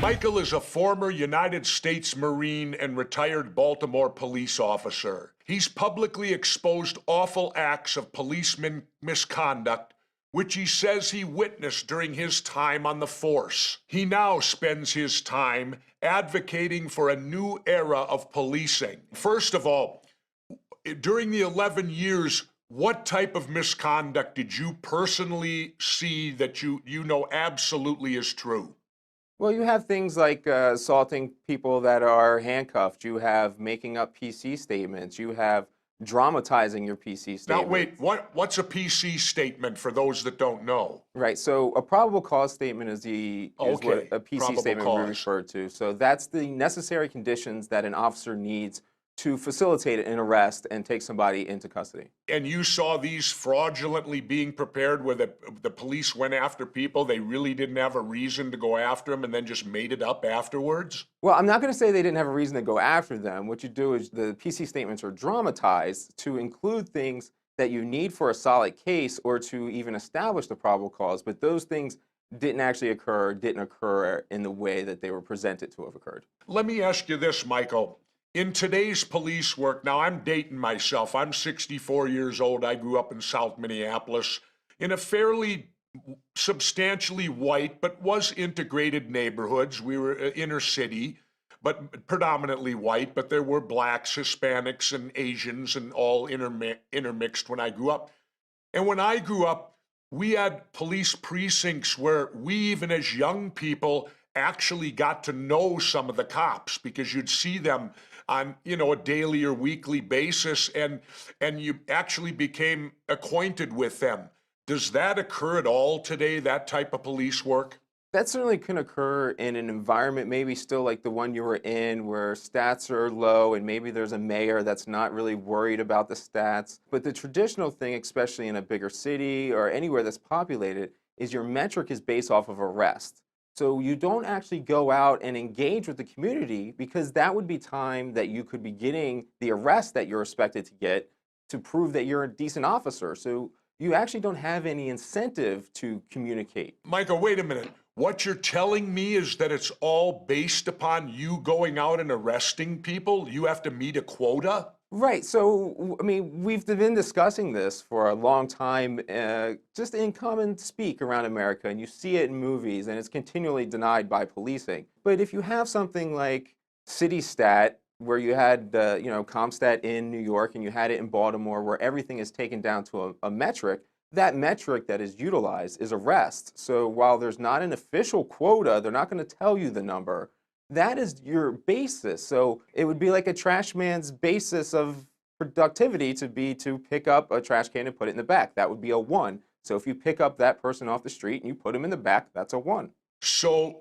Michael is a former United States Marine and retired Baltimore police officer. He's publicly exposed awful acts of policeman misconduct, which he says he witnessed during his time on the force. He now spends his time advocating for a new era of policing. First of all, during the 11 years, what type of misconduct did you personally see that you know absolutely is true? Well, you have things like assaulting people that are handcuffed. You have making up PC statements. You have dramatizing your PC Now, statement. wait, what's a PC statement for those that don't know? Right. So a probable cause statement is what Okay, a PC probable statement would be cause. referred to. So that's the necessary conditions that an officer needs to facilitate an arrest and take somebody into custody. And you saw these fraudulently being prepared where the police went after people, they really didn't have a reason to go after them and then just made it up afterwards? Well, I'm not going to say they didn't have a reason to go after them. What you do is the PC statements are dramatized to include things that you need for a solid case or to even establish the probable cause, but those things didn't occur in the way that they were presented to have occurred. Let me ask you this, Michael. In today's police work, now I'm dating myself. I'm 64 years old. I grew up in South Minneapolis in a fairly substantially white but was integrated neighborhoods. We were inner city, but predominantly white, but there were blacks, Hispanics, and Asians and all intermixed when I grew up. And when I grew up, we had police precincts where we, even as young people, actually got to know some of the cops because you'd see them on a daily or weekly basis, and you actually became acquainted with them. Does that occur at all today, that type of police work? That certainly can occur in an environment maybe still like the one you were in where stats are low and maybe there's a mayor that's not really worried about the stats. But the traditional thing, especially in a bigger city or anywhere that's populated, is your metric is based off of arrest. So you don't actually go out and engage with the community because that would be time that you could be getting the arrest that you're expected to get to prove that you're a decent officer. So you actually don't have any incentive to communicate. Michael, wait a minute. What you're telling me is that it's all based upon you going out and arresting people? You have to meet a quota? Right. So, I mean, we've been discussing this for a long time, just in common speak around America, and you see it in movies, and it's continually denied by policing. But if you have something like CityStat, where you had, CompStat in New York, and you had it in Baltimore, where everything is taken down to a metric, that metric that is utilized is arrest. So while there's not an official quota, they're not going to tell you the number. That is your basis. So it would be like a trash man's basis of productivity to be to pick up a trash can and put it in the back. That would be a 1. So if you pick up that person off the street and you put him in the back, that's a 1. So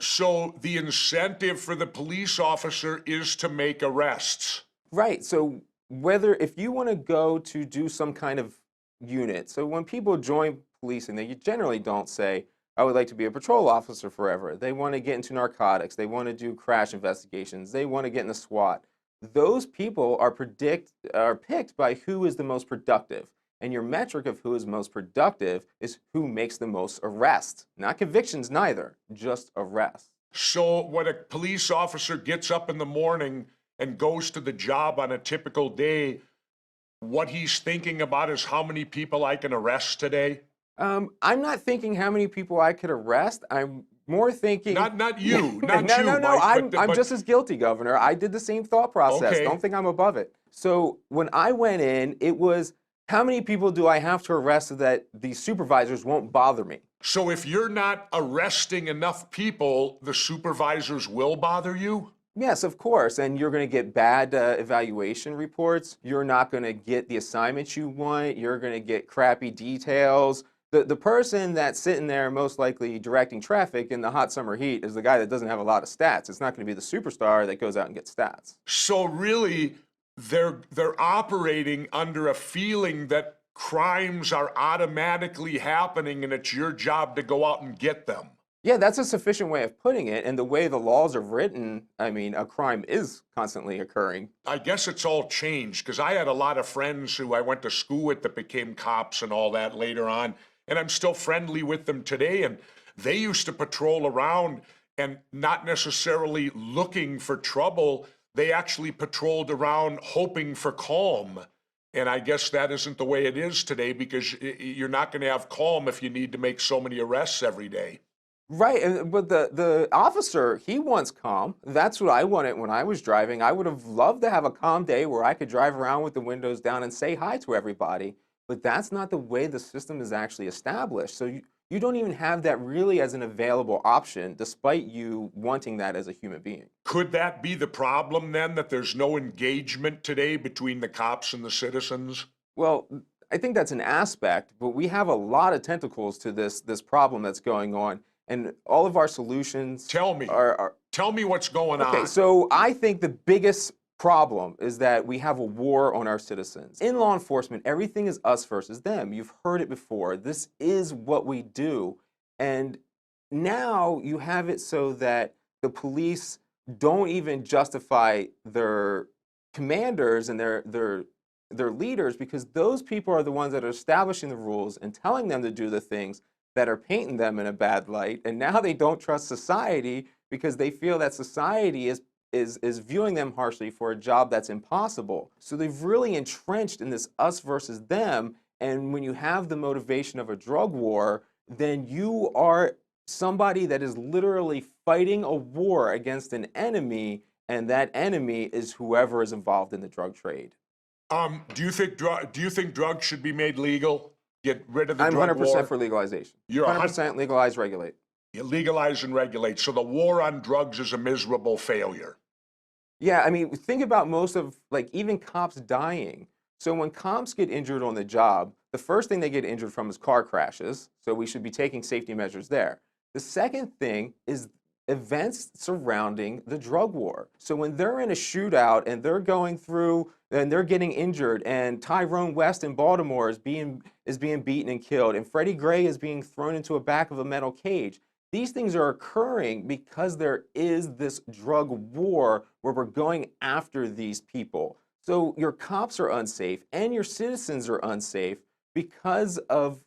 the incentive for the police officer is to make arrests. Right. So if you want to go to do some kind of unit, so when people join policing, they generally don't say, I would like to be a patrol officer forever. They want to get into narcotics. They want to do crash investigations. They want to get in the SWAT. Those people are picked by who is the most productive. And your metric of who is most productive is who makes the most arrests. Not convictions, neither, just arrests. So when a police officer gets up in the morning and goes to the job on a typical day, what he's thinking about is how many people I can arrest today? I'm not thinking how many people I could arrest. I'm more thinking... Not you, not no, you, no, Mike, I'm just as guilty, Governor. I did the same thought process. Okay. Don't think I'm above it. So when I went in, it was, how many people do I have to arrest so that the supervisors won't bother me? So if you're not arresting enough people, the supervisors will bother you? Yes, of course, and you're going to get bad evaluation reports. You're not going to get the assignments you want. You're going to get crappy details. The person that's sitting there most likely directing traffic in the hot summer heat is the guy that doesn't have a lot of stats. It's not going to be the superstar that goes out and gets stats. So really, they're operating under a feeling that crimes are automatically happening and it's your job to go out and get them. Yeah, that's a sufficient way of putting it. And the way the laws are written, I mean, a crime is constantly occurring. I guess it's all changed because I had a lot of friends who I went to school with that became cops and all that later on. And I'm still friendly with them today. And they used to patrol around and not necessarily looking for trouble. They actually patrolled around hoping for calm. And I guess that isn't the way it is today, because you're not going to have calm if you need to make so many arrests every day. Right, but the officer, he wants calm. That's what I wanted when I was driving. I would have loved to have a calm day where I could drive around with the windows down and say hi to everybody. But that's not the way the system is actually established. So you don't even have that really as an available option, despite you wanting that as a human being. Could that be the problem then, that there's no engagement today between the cops and the citizens? Well, I think that's an aspect, but we have a lot of tentacles to this problem that's going on, and all of our solutions Tell me. are Tell me what's going okay. on. So I think the biggest problem is that we have a war on our citizens. In law enforcement, everything is us versus them. You've heard it before. This is what we do, and now you have it so that the police don't even justify their commanders and their leaders, because those people are the ones that are establishing the rules and telling them to do the things that are painting them in a bad light. And now they don't trust society because they feel that society is viewing them harshly for a job that's impossible. So they've really entrenched in this us versus them. And when you have the motivation of a drug war, then you are somebody that is literally fighting a war against an enemy, and that enemy is whoever is involved in the drug trade. Do you think drugs should be made legal? Get rid of the I'm drug 100% war? for legalization. You're 100% legalize, regulate. You legalize and regulate. So the war on drugs is a miserable failure. Yeah, I mean, think about most of, like, even cops dying. So when cops get injured on the job, the first thing they get injured from is car crashes. So we should be taking safety measures there. The second thing is events surrounding the drug war. So when they're in a shootout and they're going through and they're getting injured, and Tyrone West in Baltimore is being beaten and killed, and Freddie Gray is being thrown into a back of a metal cage. These things are occurring because there is this drug war where we're going after these people. So your cops are unsafe and your citizens are unsafe because of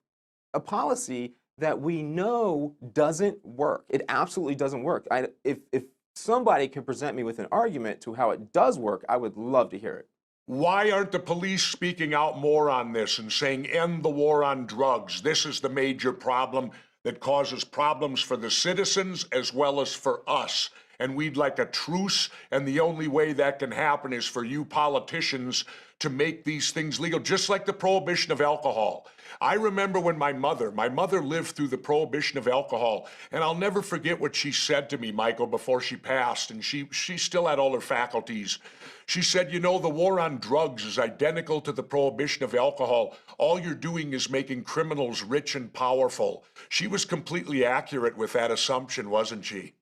a policy that we know doesn't work. It absolutely doesn't work. If somebody can present me with an argument to how it does work, I would love to hear it. Why aren't the police speaking out more on this and saying, end the war on drugs? This is the major problem that causes problems for the citizens as well as for us. And we'd like a truce, and the only way that can happen is for you politicians to make these things legal, just like the prohibition of alcohol. I remember when my mother lived through the prohibition of alcohol, and I'll never forget what she said to me, Michael, before she passed, and she still had all her faculties. She said, you know, the war on drugs is identical to the prohibition of alcohol. All you're doing is making criminals rich and powerful. She was completely accurate with that assumption, wasn't she?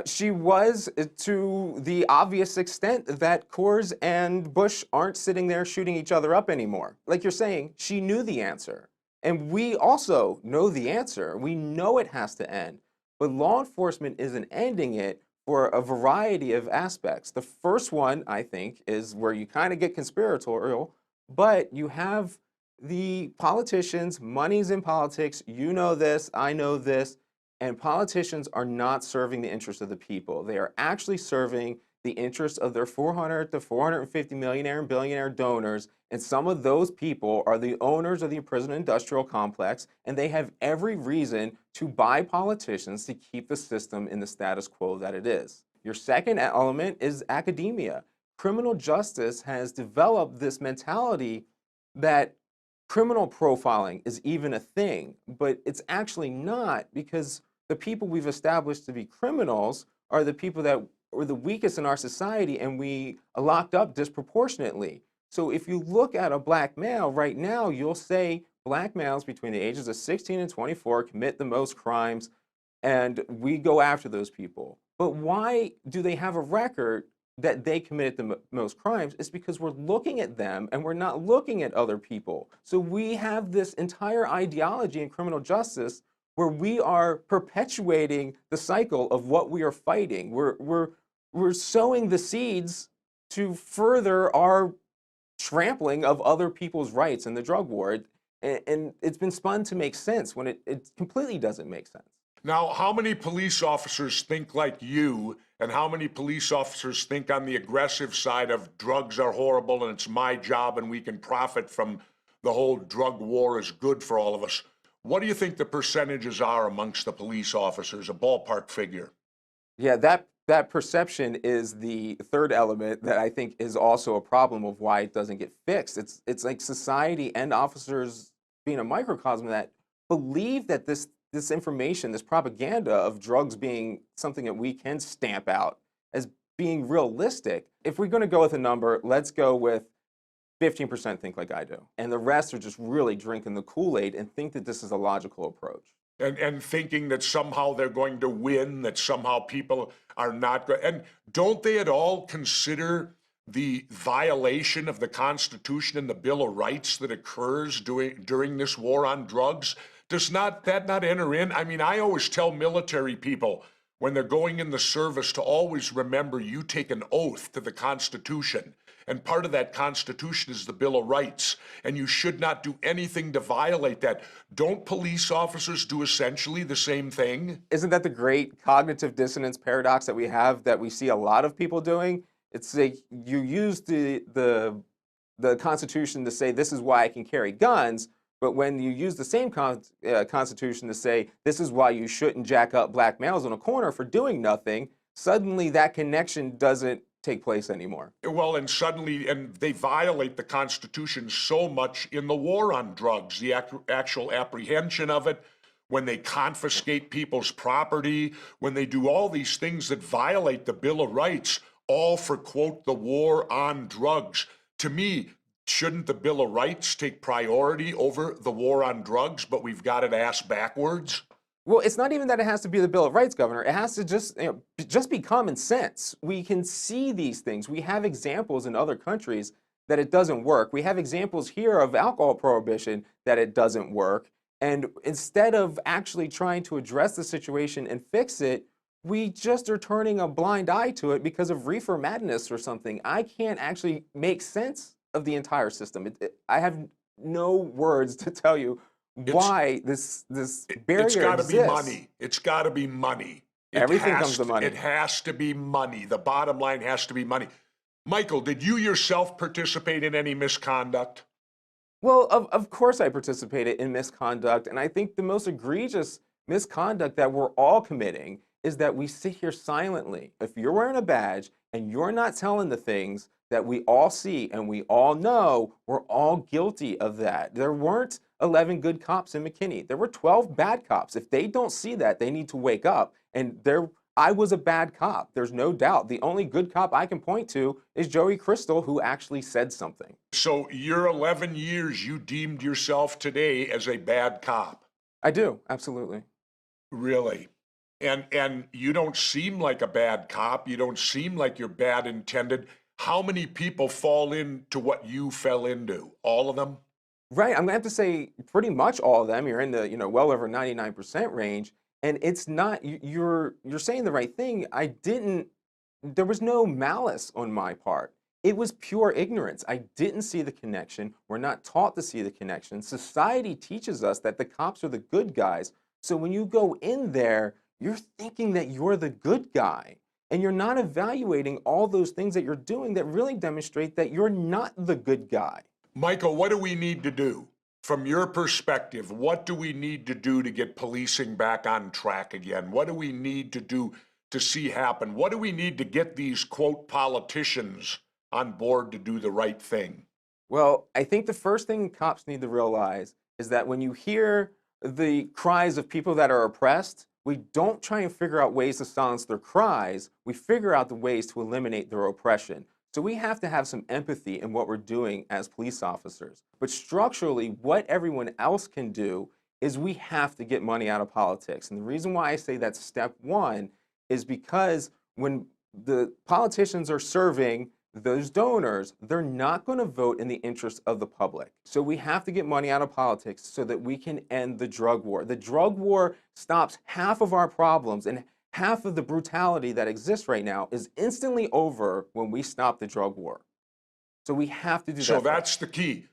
She was, to the obvious extent that Coors and Bush aren't sitting there shooting each other up anymore. Like you're saying, she knew the answer. And we also know the answer. We know it has to end. But law enforcement isn't ending it for a variety of aspects. The first one, I think, is where you kind of get conspiratorial, but you have the politicians, money's in politics. You know this, I know this. And politicians are not serving the interests of the people. They are actually serving the interests of their 400 to 450 millionaire and billionaire donors. And some of those people are the owners of the prison industrial complex, and they have every reason to buy politicians to keep the system in the status quo that it is. Your second element is academia. Criminal justice has developed this mentality that criminal profiling is even a thing, but it's actually not, because the people we've established to be criminals are the people that were the weakest in our society, and we locked up disproportionately. So if you look at a black male right now, you'll say black males between the ages of 16 and 24 commit the most crimes, and we go after those people. But why do they have a record that they committed the most crimes? Is because we're looking at them and we're not looking at other people. So we have this entire ideology in criminal justice where we are perpetuating the cycle of what we are fighting. We're sowing the seeds to further our trampling of other people's rights in the drug war. And it's been spun to make sense when it completely doesn't make sense. Now, how many police officers think like you, and how many police officers think on the aggressive side of drugs are horrible and it's my job and we can profit from the whole drug war is good for all of us? What do you think the percentages are amongst the police officers, a ballpark figure? Yeah, that perception is the third element that I think is also a problem of why it doesn't get fixed. It's like society and officers being a microcosm of that believe that this information, this propaganda of drugs being something that we can stamp out as being realistic. If we're going to go with a number, let's go with 15% think like I do. And the rest are just really drinking the Kool-Aid and think that this is a logical approach. And thinking that somehow they're going to win, that somehow people are not going. And don't they at all consider the violation of the Constitution and the Bill of Rights that occurs during this war on drugs? Does not that not enter in? I mean, I always tell military people when they're going in the service to always remember you take an oath to the Constitution. And part of that Constitution is the Bill of Rights, and you should not do anything to violate that. Don't police officers do essentially the same thing? Isn't that the great cognitive dissonance paradox that we have that we see a lot of people doing? It's like you use the Constitution to say this is why I can carry guns, but when you use the same Constitution to say this is why you shouldn't jack up black males on a corner for doing nothing, suddenly that connection doesn't take place anymore. Well, and suddenly, and they violate the Constitution so much in the war on drugs, the actual apprehension of it, when they confiscate people's property, when they do all these things that violate the Bill of Rights, all for, quote, the war on drugs. To me, shouldn't the Bill of Rights take priority over the war on drugs, but we've got it ass backwards? Well, it's not even that it has to be the Bill of Rights, Governor. It has to just be common sense. We can see these things. We have examples in other countries that it doesn't work. We have examples here of alcohol prohibition that it doesn't work. And instead of actually trying to address the situation and fix it, we just are turning a blind eye to it because of reefer madness or something. I can't actually make sense of the entire system. I have no words to tell you why this barrier It's got to be exists. money. It's got to be money. Everything comes to money. It has to be money. The bottom line has to be money. Michael, did you yourself participate in any misconduct? Well, of course I participated in misconduct, and I think the most egregious misconduct that we're all committing is that we sit here silently. If you're wearing a badge and you're not telling the things that we all see and we all know, we're all guilty of that. There weren't 11 good cops in McKinney. There were 12 bad cops. If they don't see that, they need to wake up. And I was a bad cop. There's no doubt. The only good cop I can point to is Joey Crystal, who actually said something. So your 11 years, you deemed yourself today as a bad cop. I do, absolutely. Really? And you don't seem like a bad cop. You don't seem like you're bad intended. How many people fall into what you fell into? All of them? Right. I'm gonna have to say pretty much all of them. You're in the, well over 99% range. And it's not, you're saying the right thing. There was no malice on my part. It was pure ignorance. I didn't see the connection. We're not taught to see the connection. Society teaches us that the cops are the good guys. So when you go in there, you're thinking that you're the good guy. And you're not evaluating all those things that you're doing that really demonstrate that you're not the good guy. Michael, what do we need to do? From your perspective, what do we need to do to get policing back on track again? What do we need to do to see happen? What do we need to get these, quote, politicians on board to do the right thing? Well, I think the first thing cops need to realize is that when you hear the cries of people that are oppressed, we don't try and figure out ways to silence their cries. We figure out the ways to eliminate their oppression. So we have to have some empathy in what we're doing as police officers. But structurally, what everyone else can do is we have to get money out of politics. And the reason why I say that's step one is because when the politicians are serving those donors, they're not going to vote in the interest of the public. So we have to get money out of politics so that we can end the drug war. The drug war stops half of our problems, and half of the brutality that exists right now is instantly over when we stop the drug war. So we have to do that. So that's the key.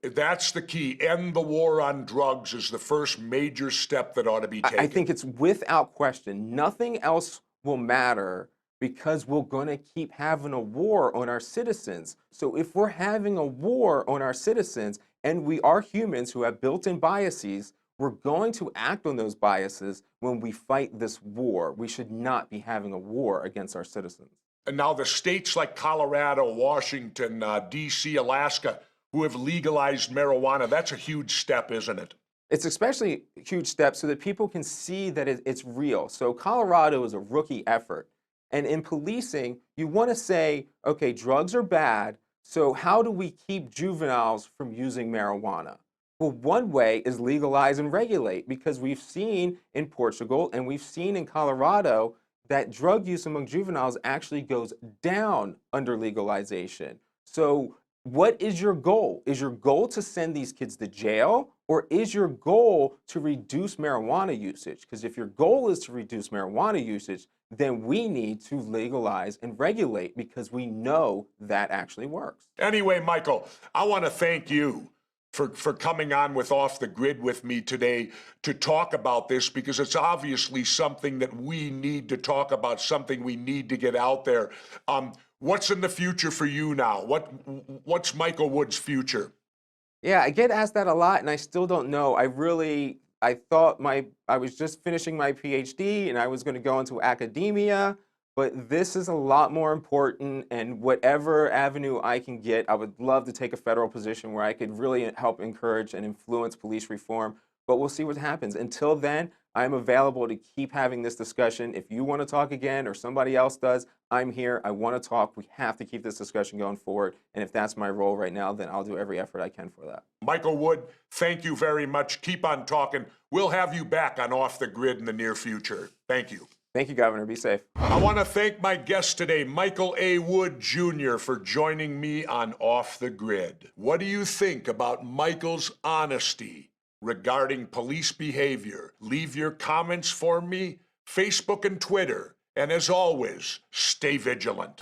That's the key. End the war on drugs is the first major step that ought to be taken. I think it's without question. Nothing else will matter because we're going to keep having a war on our citizens. So if we're having a war on our citizens, and we are humans who have built-in biases, we're going to act on those biases when we fight this war. We should not be having a war against our citizens. And now the states like Colorado, Washington, D.C., Alaska, who have legalized marijuana, that's a huge step, isn't it? It's especially a huge step so that people can see that it's real. So Colorado is a rookie effort. And in policing, you want to say, okay, drugs are bad, so how do we keep juveniles from using marijuana? Well, one way is legalize and regulate, because we've seen in Portugal and we've seen in Colorado that drug use among juveniles actually goes down under legalization. So what is your goal? Is your goal to send these kids to jail, or is your goal to reduce marijuana usage? Because if your goal is to reduce marijuana usage, then we need to legalize and regulate, because we know that actually works. Anyway, Michael, I want to thank you for coming on with Off the Grid with me today to talk about this, because it's obviously something that we need to talk about, something we need to get out there. What's in the future for you now? What's Michael Wood's future? Yeah, I get asked that a lot, and I still don't know. I thought I was just finishing my PhD and I was going to go into academia, but this is a lot more important, and whatever avenue I can get, I would love to take a federal position where I could really help encourage and influence police reform, but we'll see what happens. Until then, I'm available to keep having this discussion. If you want to talk again or somebody else does, I'm here. I want to talk. We have to keep this discussion going forward, and if that's my role right now, then I'll do every effort I can for that. Michael Wood, thank you very much. Keep on talking. We'll have you back on Off the Grid in the near future. Thank you. Thank you, Governor. Be safe. I want to thank my guest today, Michael A. Wood, Jr., for joining me on Off the Grid. What do you think about Michael's honesty regarding police behavior? Leave your comments for me, Facebook and Twitter. And as always, stay vigilant.